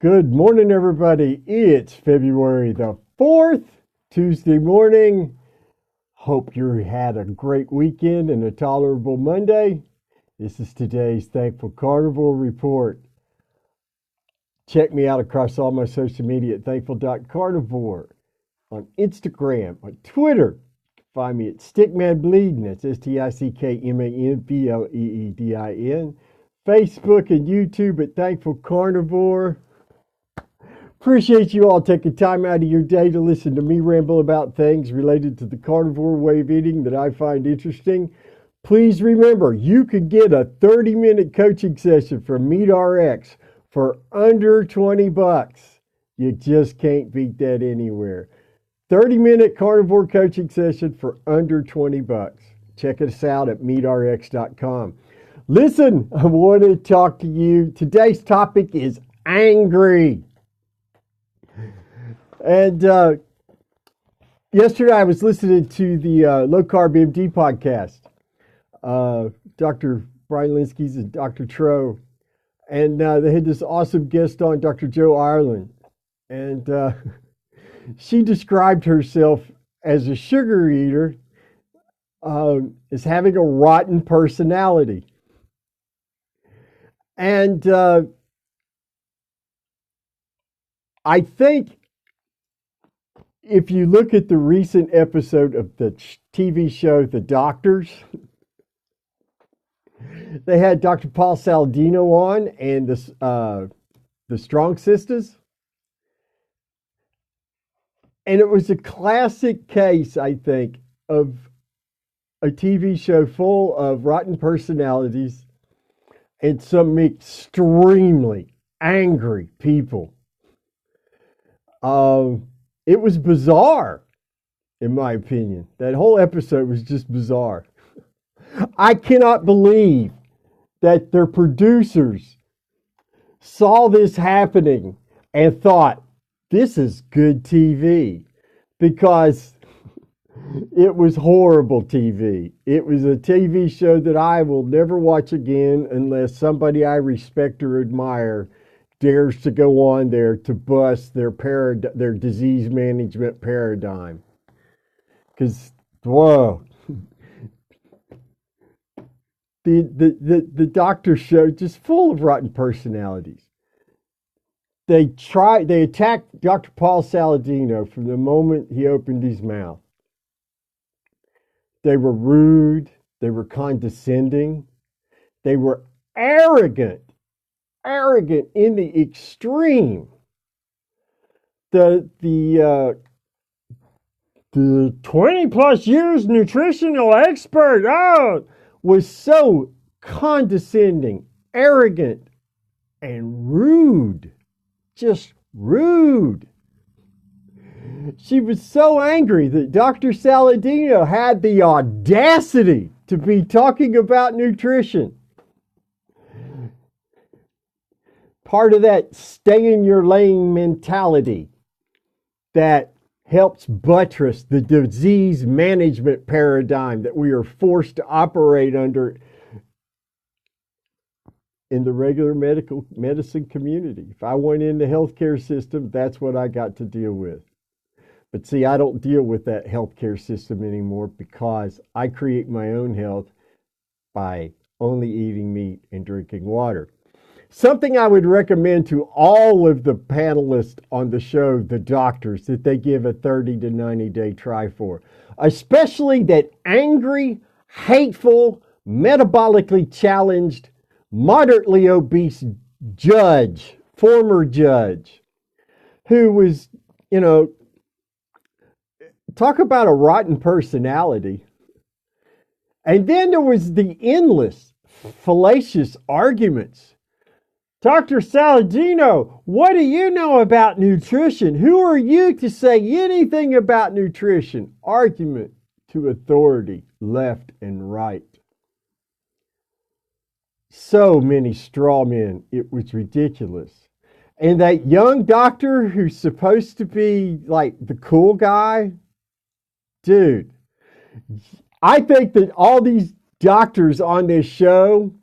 Good morning, everybody. It's February the 4th, Tuesday morning. Hope you had a great weekend and a tolerable Monday. This is today's Thankful Carnivore Report. Check me out across all my social media at thankful.carnivore, on Instagram, on Twitter. Find me at StickmanBleedin. That's StickmanBleedin. Facebook and YouTube at Thankful Carnivore. Appreciate you all taking time out of your day to listen to me ramble about things related to the carnivore way of eating that I find interesting. Please remember, you could get a 30-minute coaching session from MeatRx for under $20. You just can't beat that anywhere. 30-minute carnivore coaching session for under $20. Check us out at meatrx.com. Listen, I want to talk to you. Today's topic is angry. And yesterday I was listening to the Low Carb MD podcast, Dr. Brian Linsky's and Dr. Tro, and they had this awesome guest on, Dr. Joe Ireland, and she described herself as a sugar eater, as having a rotten personality. And I think if you look at the recent episode of the TV show The Doctors, they had Dr. Paul Saladino on and the Strong Sisters. And it was a classic case, I think, of a TV show full of rotten personalities and some extremely angry people. It was bizarre, in my opinion. That whole episode was just bizarre. I cannot believe that their producers saw this happening and thought, this is good TV, because it was horrible TV. It was a TV show that I will never watch again unless somebody I respect or admire dares to go on there to bust their disease management paradigm. Because, whoa, the doctor show just full of rotten personalities. They attacked Dr. Paul Saladino from the moment he opened his mouth. They were rude. They were condescending. They were arrogant in the extreme. The 20 plus years nutritional expert was so condescending, arrogant, and rude. Just rude. She was so angry that Dr. Saladino had the audacity to be talking about nutrition. Part of that stay in your lane mentality that helps buttress the disease management paradigm that we are forced to operate under in the regular medicine community. If I went in the healthcare system, that's what I got to deal with. But see, I don't deal with that healthcare system anymore because I create my own health by only eating meat and drinking water. Something I would recommend to all of the panelists on the show, the doctors, that they give a 30 to 90-day try for. Especially that angry, hateful, metabolically challenged, moderately obese judge, former judge, who was, talk about a rotten personality. And then there was the endless, fallacious arguments. Dr. Saladino, what do you know about nutrition? Who are you to say anything about nutrition? Argument to authority, left and right. So many straw men, it was ridiculous. And that young doctor who's supposed to be like the cool guy, dude, I think that all these doctors on this show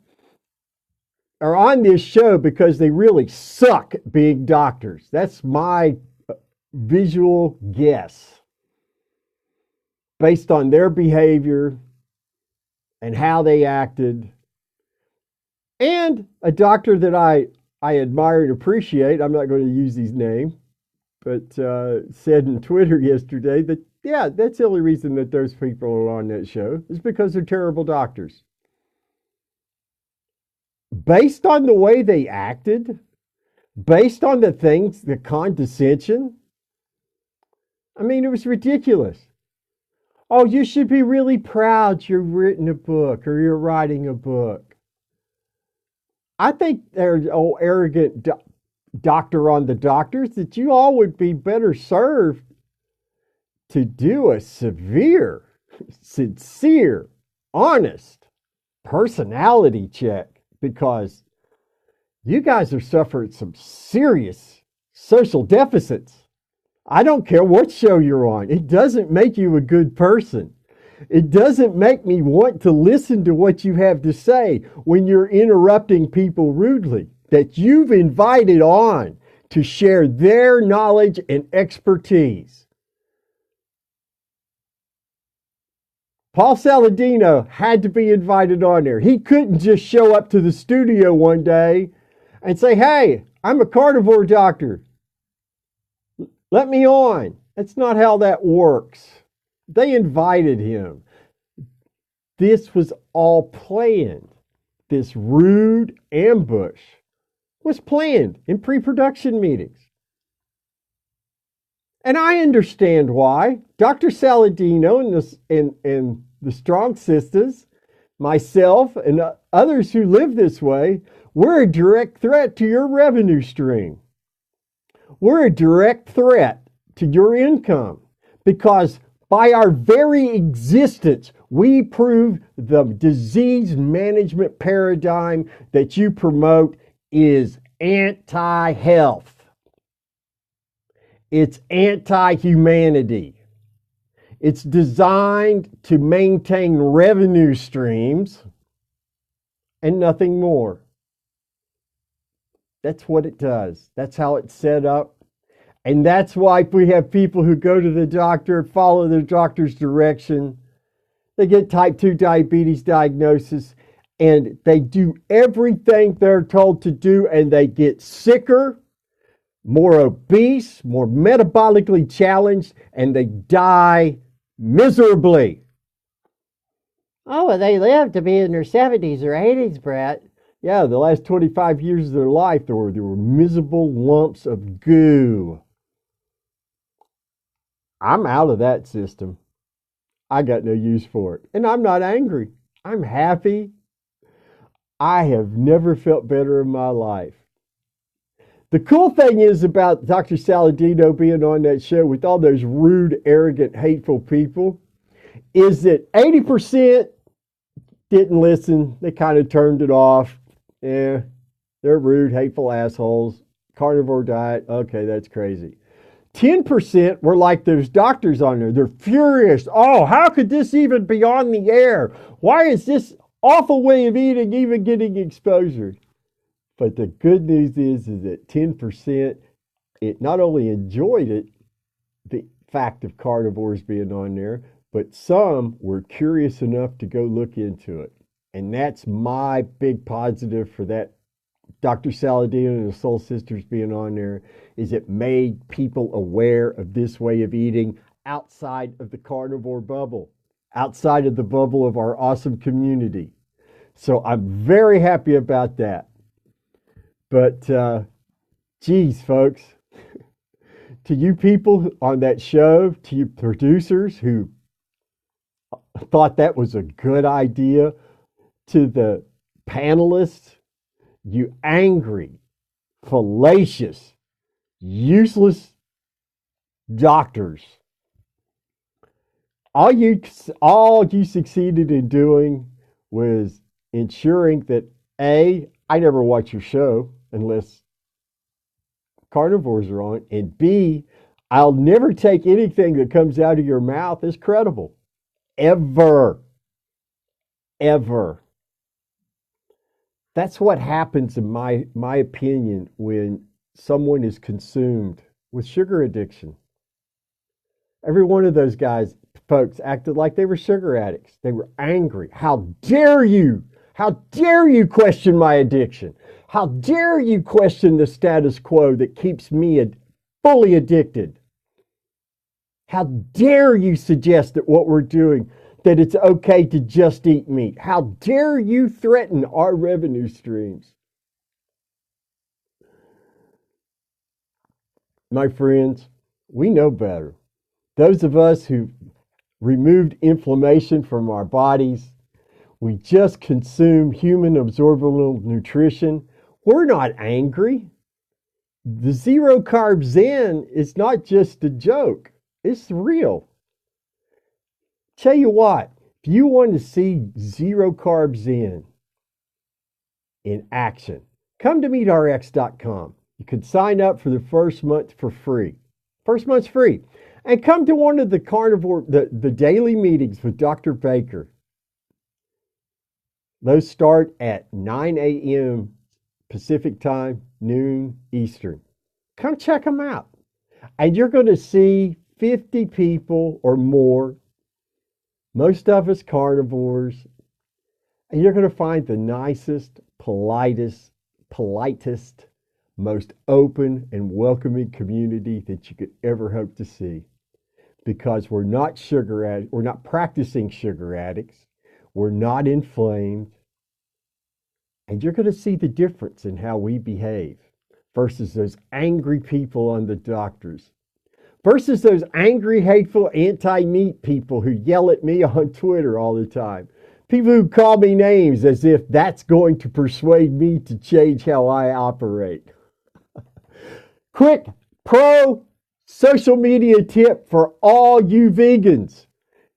are on this show because they really suck being doctors. That's my visual guess based on their behavior and how they acted. And a doctor that I admire and appreciate, I'm not going to use his name, but said in Twitter yesterday that, yeah, that's the only reason that those people are on that show is because they're terrible doctors. Based on the way they acted, based on the things, the condescension, I mean, it was ridiculous. Oh, you should be really proud you've written a book or you're writing a book. I think there's arrogant doctor on the doctors that you all would be better served to do a severe, sincere, honest personality check because you guys are suffering some serious social deficits. I don't care what show you're on. It doesn't make you a good person. It doesn't make me want to listen to what you have to say when you're interrupting people rudely that you've invited on to share their knowledge and expertise. Paul Saladino had to be invited on there. He couldn't just show up to the studio one day and say, hey, I'm a carnivore doctor. Let me on. That's not how that works. They invited him. This was all planned. This rude ambush was planned in pre-production meetings. And I understand why. Dr. Saladino and the Strong Sisters, myself, and others who live this way, we're a direct threat to your revenue stream. We're a direct threat to your income because by our very existence, we prove the disease management paradigm that you promote is anti-health. It's anti-humanity. It's designed to maintain revenue streams and nothing more. That's what it does. That's how it's set up. And that's why we have people who go to the doctor, follow their doctor's direction. They get type 2 diabetes diagnosis, and they do everything they're told to do, and they get sicker, more obese, more metabolically challenged, and they die miserably. Oh, well, they live to be in their 70s or 80s, Brett. Yeah, the last 25 years of their life, there were miserable lumps of goo. I'm out of that system. I got no use for it. And I'm not angry. I'm happy. I have never felt better in my life. The cool thing is about Dr. Saladino being on that show with all those rude, arrogant, hateful people is that 80% didn't listen. They kind of turned it off. Yeah, they're rude, hateful assholes. Carnivore diet. Okay, that's crazy. 10% were like those doctors on there. They're furious. Oh, how could this even be on the air? Why is this awful way of eating even getting exposure? But the good news is that 10%, it not only enjoyed it, the fact of carnivores being on there, but some were curious enough to go look into it. And that's my big positive for that Dr. Saladino and the Soul Sisters being on there, is it made people aware of this way of eating outside of the carnivore bubble, outside of the bubble of our awesome community. So I'm very happy about that. But, geez, folks, to you people on that show, to you producers who thought that was a good idea, to the panelists, you angry, fallacious, useless doctors. All you succeeded in doing was ensuring that A, I never watch your show unless carnivores are on, and B, I'll never take anything that comes out of your mouth as credible. Ever. Ever. That's what happens, in my opinion, when someone is consumed with sugar addiction. Every one of those guys, folks, acted like they were sugar addicts. They were angry. How dare you? How dare you question my addiction? How dare you question the status quo that keeps me fully addicted? How dare you suggest that what we're doing, that it's okay to just eat meat? How dare you threaten our revenue streams? My friends, we know better. Those of us who removed inflammation from our bodies, we just consume human absorbable nutrition. We're not angry. The zero carb Zen is not just a joke, it's real. Tell you what, if you want to see zero carb Zen in action, come to meatrx.com. You can sign up for the first month for free. First month's free. And come to one of the carnivore, the daily meetings with Dr. Baker. Those start at 9 a.m. Pacific time, noon Eastern. Come check them out. And you're going to see 50 people or more, most of us carnivores, and you're going to find the nicest, politest, most open and welcoming community that you could ever hope to see. Because we're not sugar addicts, we're not practicing sugar addicts, we're not inflamed, and you're going to see the difference in how we behave versus those angry people on the doctors, versus those angry, hateful, anti-meat people who yell at me on Twitter all the time. People who call me names as if that's going to persuade me to change how I operate. Quick pro social media tip for all you vegans.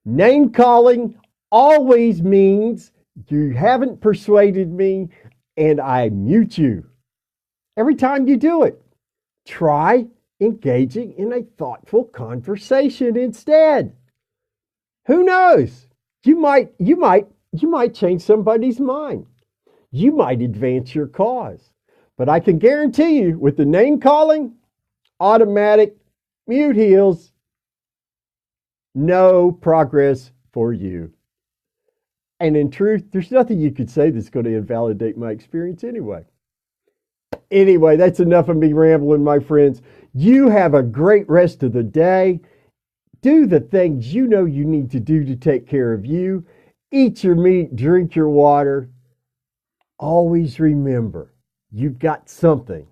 Name calling always means you haven't persuaded me and I mute you. Every time you do it, try engaging in a thoughtful conversation instead. Who knows? You might change somebody's mind. You might advance your cause. But I can guarantee you, with the name calling, automatic mute heals, no progress for you. And in truth, there's nothing you could say that's going to invalidate my experience anyway. Anyway, that's enough of me rambling, my friends. You have a great rest of the day. Do the things you know you need to do to take care of you. Eat your meat, drink your water. Always remember, you've got something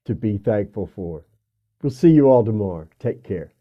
to be thankful for. We'll see you all tomorrow. Take care.